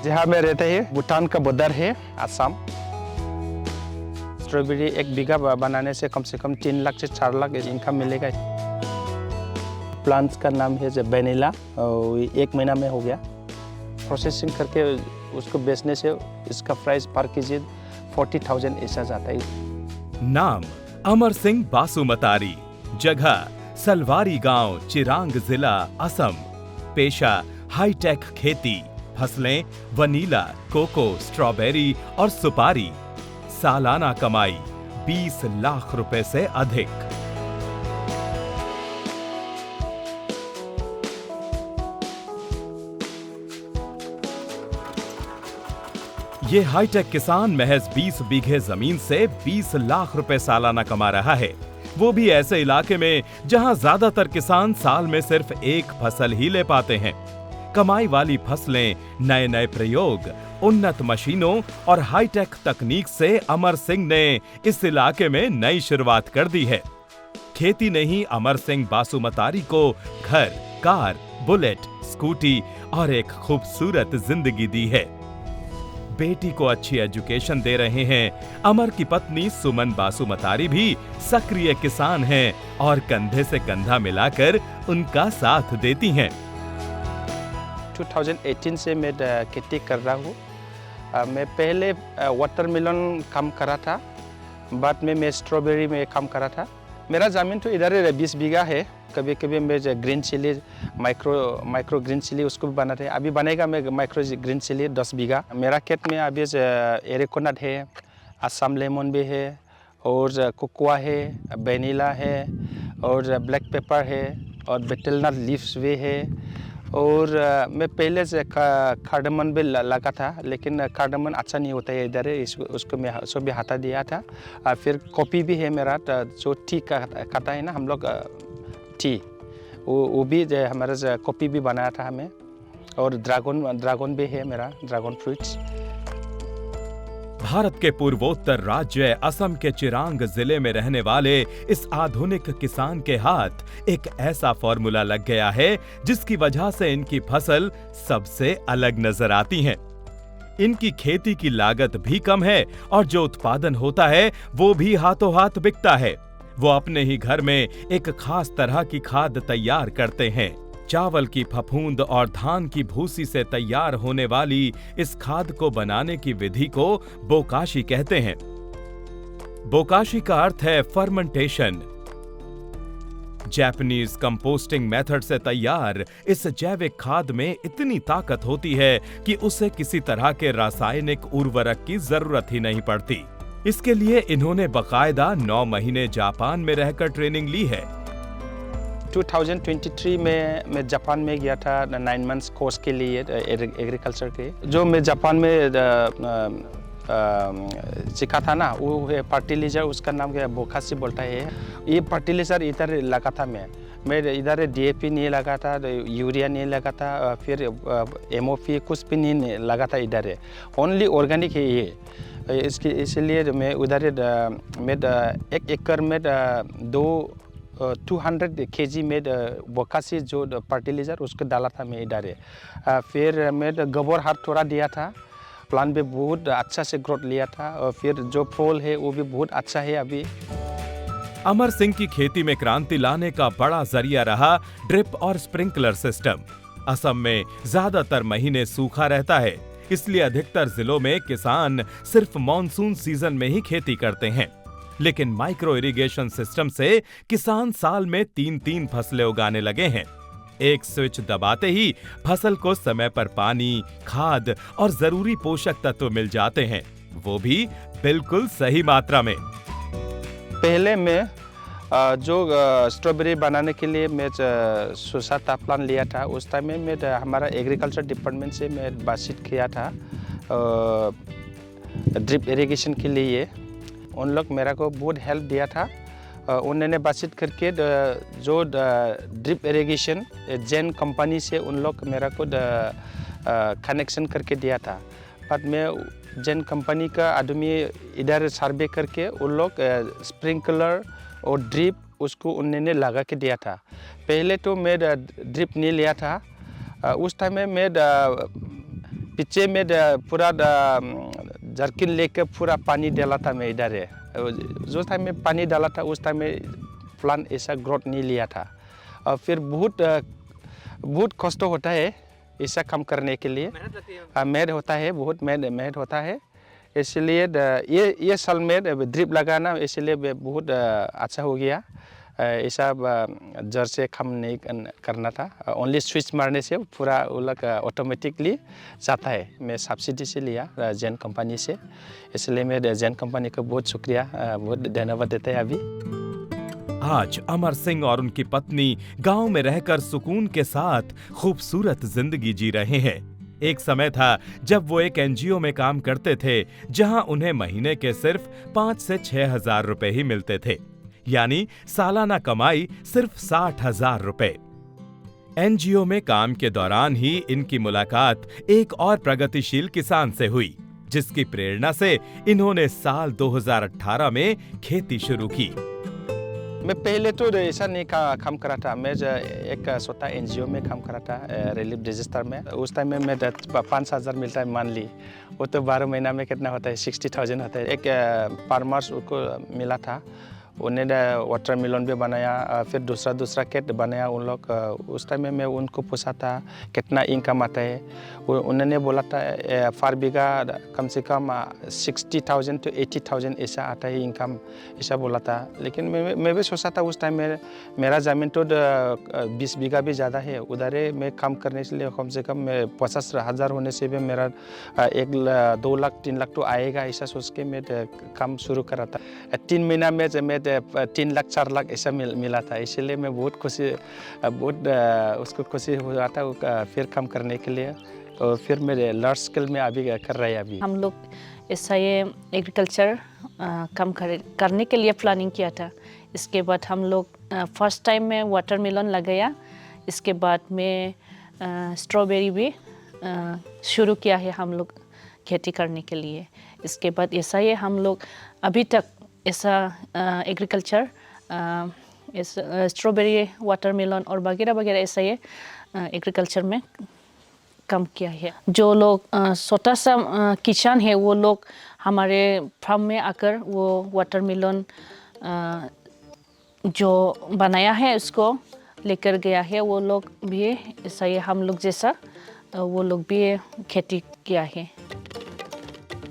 जहाँ मैं रहते हैं भूटान का बॉर्डर है असम। स्ट्रॉबेरी 1 बीघा बनाने से कम 3 लाख से 4 लाख इनकम मिलेगा। प्लांट्स का नाम है जो वेनिला, 1 महीना में हो गया। प्रोसेसिंग करके उसको बेचने से इसका प्राइस पर केजी 40,000 ऐसा जाता है। नाम अमर सिंह बासुमतारी, जगह सलवारी गांव, चिरांग जिला, असम। पेशा हाईटेक खेती, फसलें वनीला, कोको, स्ट्रॉबेरी और सुपारी। सालाना कमाई 20 लाख रुपए से अधिक। ये हाईटेक किसान महज 20 बीघे जमीन से 20 लाख रुपए सालाना कमा रहा है, वो भी ऐसे इलाके में जहां ज्यादातर किसान साल में सिर्फ एक फसल ही ले पाते हैं। कमाई वाली फसलें, नए नए प्रयोग, उन्नत मशीनों और हाईटेक तकनीक से अमर सिंह ने इस इलाके में नई शुरुआत कर दी है। खेती ने ही अमर सिंह बासुमतारी को घर, कार, बुलेट, स्कूटी और एक खूबसूरत जिंदगी दी है। बेटी को अच्छी एजुकेशन दे रहे हैं। अमर की पत्नी सुमन बासुमतारी भी सक्रिय किसान हैं और कंधे से कंधा मिलाकर उनका साथ देती हैं। 2018 से मैं खेती कर रहा हूँ। मैं पहले वाटरमेलन काम करा था, बाद में मैं स्ट्रॉबेरी में काम करा था। मेरा ज़मीन तो इधर 20 बीघा है। कभी कभी मैं green chilli, micro green chilli उसको भी बनाते हैं। अभी बनेगा मैं माइक्रो ग्रीन चिली 10 बीघा। मेरा खेत में अभी एरिकोनट है, असम लेमन भी है, और कोकोआ है, वेनिला है, और ब्लैक पेपर है, और बेटलनट लीव्स भी है। और मैं पहले से कार्डमन भी लगा था, लेकिन कार्डमन अच्छा नहीं होता है इधर, उसको मैं भी हटा दिया था। फिर कॉफ़ी भी है मेरा, जो टी खाता है ना हम लोग, टी, वो भी हमारा कॉफ़ी भी बनाया था हमें। और ड्रैगन भी है मेरा, ड्रैगन फ्रूट्स। भारत के पूर्वोत्तर राज्य असम के चिरांग जिले में रहने वाले इस आधुनिक किसान के हाथ एक ऐसा फॉर्मूला लग गया है जिसकी वजह से इनकी फसल सबसे अलग नजर आती है। इनकी खेती की लागत भी कम है और जो उत्पादन होता है वो भी हाथों हाथ बिकता है। वो अपने ही घर में एक खास तरह की खाद तैयार करते हैं। चावल की फफूंद और धान की भूसी से तैयार होने वाली इस खाद को बनाने की विधि को बोकाशी कहते हैं। बोकाशी का अर्थ है फर्मेंटेशन। जापानीज कंपोस्टिंग मेथड से तैयार इस जैविक खाद में इतनी ताकत होती है कि उसे किसी तरह के रासायनिक उर्वरक की जरूरत ही नहीं पड़ती। इसके लिए इन्होंने बकायदा 9 महीने जापान में रहकर ट्रेनिंग ली है। 2023 में मैं जापान में गया था 9 मंथ्स कोर्स के लिए एग्रीकल्चर के। जो मैं जापान में सीखा था ना, वो है फर्टिलाइजर, उसका नाम क्या बोकाशी बोलता है। ये फर्टिलाइजर इधर लगा था मैं इधर DAP नहीं लगा था, यूरिया नहीं लगा था, फिर MOP कुछ भी नहीं लगा था इधर। ओनली ऑर्गेनिक है ये। इसलिए मैं उधर में 1 एकड़ में 200 kg में बोकाशी जो फर्टिलाइजर उसको डाला था मैं इधर। फिर मैं गोबर खाद थोड़ा दिया था। प्लांट भी बहुत अच्छा से ग्रोथ लिया था, और फिर जो फूल है वो भी बहुत अच्छा है अभी। अमर सिंह की खेती में क्रांति लाने का बड़ा जरिया रहा ड्रिप और स्प्रिंकलर सिस्टम। असम में ज्यादातर महीने सूखा रहता है, इसलिए अधिकतर जिलों में किसान सिर्फ मॉनसून सीजन में ही खेती करते हैं। लेकिन माइक्रो इरिगेशन सिस्टम से किसान साल में 3-3 फसलें उगाने लगे हैं। एक स्विच दबाते ही फसल को समय पर पानी, खाद और जरूरी पोषक तत्व मिल जाते हैं, वो भी बिल्कुल सही मात्रा में। पहले मैं जो स्ट्रॉबेरी बनाने के लिए मैं सुसाता प्लान लिया था, उस टाइम में मैं हमारा एग्रीकल्चर डिपार्टमेंट से मैं बातचीत किया था ड्रिप इरिगेशन के लिए। उन लोग मेरा को बहुत हेल्प दिया था। उन्होंने बातचीत करके जो ड्रिप इरिगेशन जेन कंपनी से उन लोग मेरा को कनेक्शन करके दिया था। बट मैं जेन कंपनी का आदमी इधर सर्वे करके उन लोग स्प्रिंकलर और ड्रिप उसको उन्होंने लगा के दिया था। पहले तो मैं ड्रिप नहीं लिया था। उस टाइम में मैं पीछे में पूरा जर्किन लेके पूरा पानी डाला था मैं इधर है। जो टाइम में पानी डाला था उस टाइम में प्लांट ऐसा ग्रोथ नहीं लिया था। और फिर बहुत कष्ट होता है ऐसा काम करने के लिए। मेहनत होता है, बहुत मेहनत होता है। इसलिए ये साल में ड्रिप लगाना इसलिए बहुत अच्छा हो गया। ऐसा जड़ से काम नहीं करना था। ओनली स्विच मारने से पूरा वो लोग ऑटोमेटिकली जाता है। मैं सब्सिडी से लिया जैन कंपनी से, इसलिए मैं जैन कंपनी को बहुत शुक्रिया, बहुत धन्यवाद देते हैं अभी। आज अमर सिंह और उनकी पत्नी गांव में रहकर सुकून के साथ खूबसूरत जिंदगी जी रहे हैं। एक समय था जब वो एक एनजीओ में काम करते थे, जहां उन्हें महीने के सिर्फ 5 से 6 हजार रुपए ही मिलते थे, यानी सालाना कमाई सिर्फ 60,000 रुपए। एनजीओ में काम के दौरान ही इनकी मुलाकात एक और प्रगतिशील किसान से हुई, जिसकी प्रेरणा से इन्होंने साल 2018 में खेती शुरू की। मैं पहले तो ऐसा नहीं काम करा था। मैं एक छोटा एनजीओ में काम करा था, रिलीफ डिजास्टर में। उस टाइम में मैं 5,000 मिलता है मानली। वो तो 12 महीना में कितना होता है, 60,000 होता है। एक फार्मर्स उनको मिला था, उन्हें वाटरमेलन भी बनाया, फिर दूसरा खेत बनाया उन लोग। उस टाइम में मैं उनको पूछा था कितना इनकम आता है। उन्होंने बोला था पर बीघा कम से कम 60,000 to 80,000 ऐसा आता है इनकम, ऐसा बोला था। लेकिन मैं भी सोचा था उस टाइम में मेरा ज़मीन तो 20 बीघा भी ज़्यादा है। उधर मैं काम करने के लिए कम से कम 50,000 होने से भी मेरा 2 लाख 3 लाख तो आएगा, ऐसा सोच के मैं काम शुरू करा था। 3 महीना में मैं 3 लाख 4 लाख ऐसा मिला था। इसलिए मैं बहुत उसको खुशी हुआ था फिर काम करने के लिए। और फिर मेरे लार्ज स्केल में अभी कर रहे हैं। अभी हम लोग ऐसा ये एग्रीकल्चर काम करने के लिए प्लानिंग किया था। इसके बाद हम लोग फर्स्ट टाइम में वाटरमेलन लगाया। इसके बाद में स्ट्रॉबेरी भी शुरू किया है हम लोग खेती करने के लिए। इसके बाद ऐसा ये हम लोग अभी तक ऐसा एग्रीकल्चर स्ट्रॉबेरी, वाटरमेलन और वगैरह वगैरह ऐसा ये एग्रीकल्चर में काम किया है। जो लोग छोटा सा किसान है वो लोग हमारे फार्म में आकर वो वाटरमेलन जो बनाया है उसको लेकर गया है। वो लोग भी ऐसा ही हम लोग जैसा वो लोग भी खेती किया है।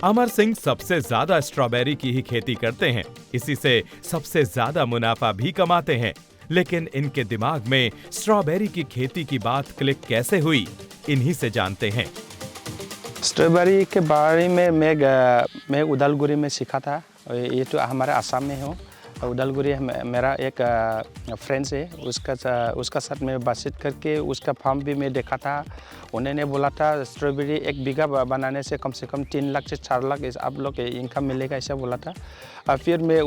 अमर सिंह सबसे ज्यादा स्ट्रॉबेरी की ही खेती करते हैं, इसी से सबसे ज्यादा मुनाफा भी कमाते हैं। लेकिन इनके दिमाग में स्ट्रॉबेरी की खेती की बात क्लिक कैसे हुई, इन्हीं से जानते हैं। स्ट्रॉबेरी के बारे में मैं उदालगुरी में सीखा था। ये तो हमारे आसाम में हो। उदालगुरी मेरा एक फ्रेंड्स है, उसका साथ में बातचीत करके उसका फार्म भी मैं देखा था। उन्होंने बोला था स्ट्रॉबेरी 1 बीघा बनाने से कम 3 लाख से 4 लाख आप लोग इनकम मिलेगा, ऐसा बोला था। और फिर मैं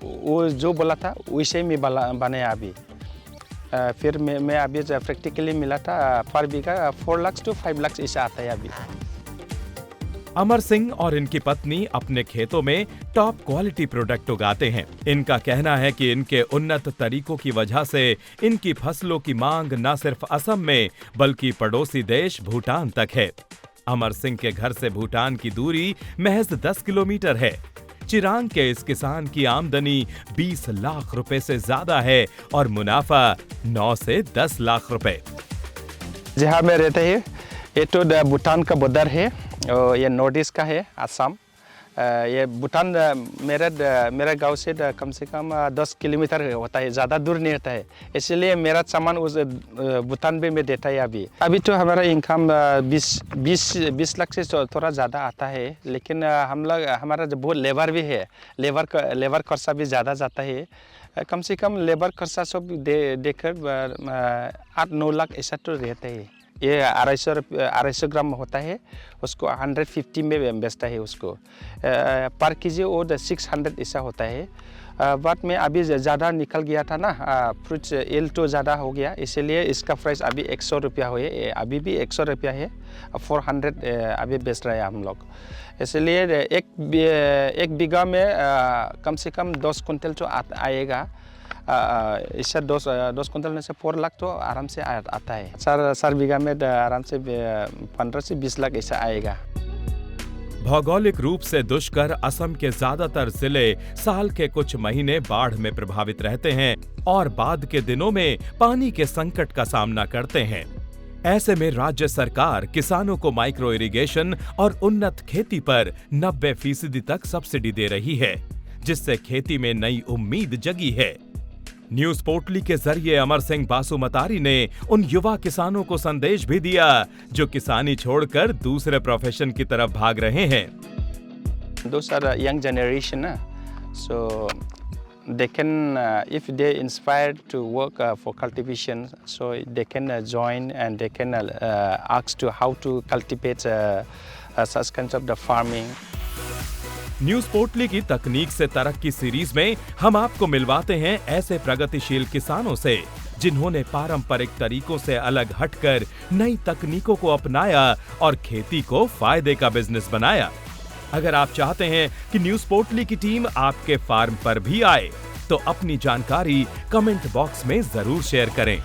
वो जो बोला था वैसे ही मैं बनाया अभी। फिर मैं अभी प्रैक्टिकली मिला था पर बीघा 4 लाख to 5 लाख ऐसा आता है अभी। अमर सिंह और इनकी पत्नी अपने खेतों में टॉप क्वालिटी प्रोडक्ट उगाते हैं। इनका कहना है कि इनके उन्नत तरीकों की वजह से इनकी फसलों की मांग न सिर्फ असम में बल्कि पड़ोसी देश भूटान तक है। अमर सिंह के घर से भूटान की दूरी महज 10 किलोमीटर है। चिरांग के इस किसान की आमदनी 20 लाख रुपए से ज्यादा है और मुनाफा 9 से 10 लाख रुपए। जहाँ में रहते हैं ये तो भूटान का बॉर्डर है, ये नॉर्थ ईस्ट का है असम। ये भूटान मेरा गांव से कम 10 किलोमीटर होता है, ज़्यादा दूर नहीं होता है। इसलिए मेरा सामान उस भूटान भी में देता है। अभी तो हमारा इनकम 20 लाख से थोड़ा ज़्यादा आता है। लेकिन हमारा बहुत लेबर भी है, लेबर खर्चा भी ज़्यादा जाता है। कम से कम लेबर खर्चा सब देकर 8-9 लाख ऐसा तो रहता है। ये 250 ग्राम होता है, उसको 150 में बेचता है उसको। पर केजी वो 600 ऐसा होता है। बट में अभी ज़्यादा निकल गया था ना, फ्रूट्स एल तो ज़्यादा हो गया, इसलिए इसका प्राइस अभी 100 रुपया हो है। अभी भी 100 रुपया है, 400 अभी बेच रहे हैं हम लोग। इसलिए एक बीघा में कम से कम 10 कुंटल तो आएगा। इससे 10 कुंटल में से 4 लाख तो आराम से आता है। 4 बीघा में आराम से 15 से 20 लाख ऐसा आएगा। भौगोलिक रूप से दुष्कर असम के ज्यादातर जिले साल के कुछ महीने बाढ़ में प्रभावित रहते हैं और बाद के दिनों में पानी के संकट का सामना करते हैं। ऐसे में राज्य सरकार किसानों को माइक्रो इरिगेशन और उन्नत खेती पर 90% तक सब्सिडी दे रही है, जिससे खेती में नई उम्मीद जगी है। न्यूज पोर्टली के जरिए अमर सिंह बासुमतारी ने उन युवा किसानों को संदेश भी दिया जो किसानी छोड़कर दूसरे प्रोफेशन की तरफ भाग रहे हैं। Those are young generation, so they can, if they inspired to work for cultivation, so they can join and they can ask to how to cultivate such kinds of the farming. न्यूज पोर्टली की तकनीक से तरक्की series में हम आपको मिलवाते हैं ऐसे प्रगतिशील किसानों से जिन्होंने पारंपरिक तरीकों से अलग हटकर नई तकनीकों को अपनाया और खेती को फायदे का बिजनेस बनाया। अगर आप चाहते हैं कि न्यूज पोर्टली की टीम आपके फार्म पर भी आए, तो अपनी जानकारी कमेंट बॉक्स में जरूर शेयर करें।